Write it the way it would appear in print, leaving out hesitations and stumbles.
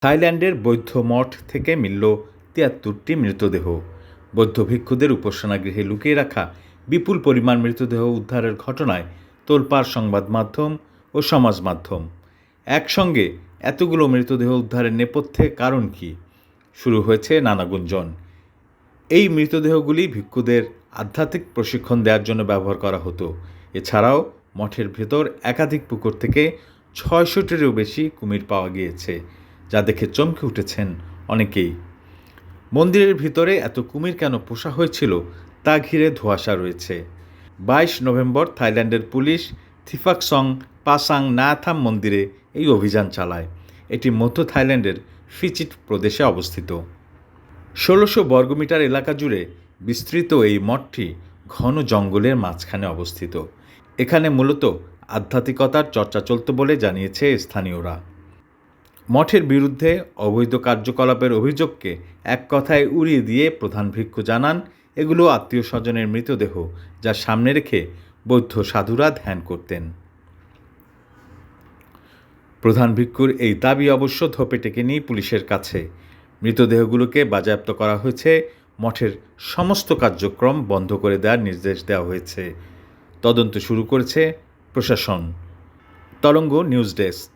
থাইল্যান্ডের বৌদ্ধ মঠ থেকে মিলল ৭৩টি মৃতদেহ। বৌদ্ধ ভিক্ষুদের উপাসনাগৃহে লুকিয়ে রাখা বিপুল পরিমাণ মৃতদেহ উদ্ধারের ঘটনায় তোলপাড় সংবাদ মাধ্যম ও সমাজ মাধ্যম। একসঙ্গে এতগুলো মৃতদেহ উদ্ধারের নেপথ্যে কারণ কি? শুরু হয়েছে নানা গুঞ্জন। এই মৃতদেহগুলি ভিক্ষুদের আধ্যাত্মিক প্রশিক্ষণ দেওয়ার জন্য ব্যবহার করা হতো। এছাড়াও মঠের ভেতর একাধিক পুকুর থেকে ৬০০টিরও বেশি কুমির পাওয়া গিয়েছে, যা দেখে চমকে উঠেছেন অনেকেই। মন্দিরের ভিতরে এত কুমির কেন পোষা হয়েছিল তা ঘিরে ধোঁয়াশা রয়েছে। ২২ নভেম্বর থাইল্যান্ডের পুলিশ থিফাকসং পাসাং নায়াথাম মন্দিরে এই অভিযান চালায়। এটি মধ্য থাইল্যান্ডের ফিচিট প্রদেশে অবস্থিত। ১৬০০ বর্গমিটার এলাকা জুড়ে বিস্তৃত এই মঠটি ঘন জঙ্গলের মাঝখানে অবস্থিত। এখানে মূলত আধ্যাত্মিকতার চর্চা চলত বলে জানিয়েছে স্থানীয়রা। মঠের বিরুদ্ধে অবৈধ কার্যকলাপের অভিযোগকে এক কথায় উড়িয়ে দিয়ে প্রধান ভিক্ষু জানান, এগুলো আত্মীয় স্বজনের মৃতদেহ, যা সামনে রেখে বৌদ্ধ সাধুরা ধ্যান করতেন। প্রধান ভিক্ষুর এই দাবি অবশ্য ধোপে টেকেনি পুলিশের কাছে। মৃতদেহগুলোকে বাজেয়াপ্ত করা হয়েছে, মঠের সমস্ত কার্যক্রম বন্ধ করে দেওয়ার নির্দেশ দেওয়া হয়েছে। তদন্ত শুরু করেছে প্রশাসন। তরঙ্গ নিউজ ডেস্ক।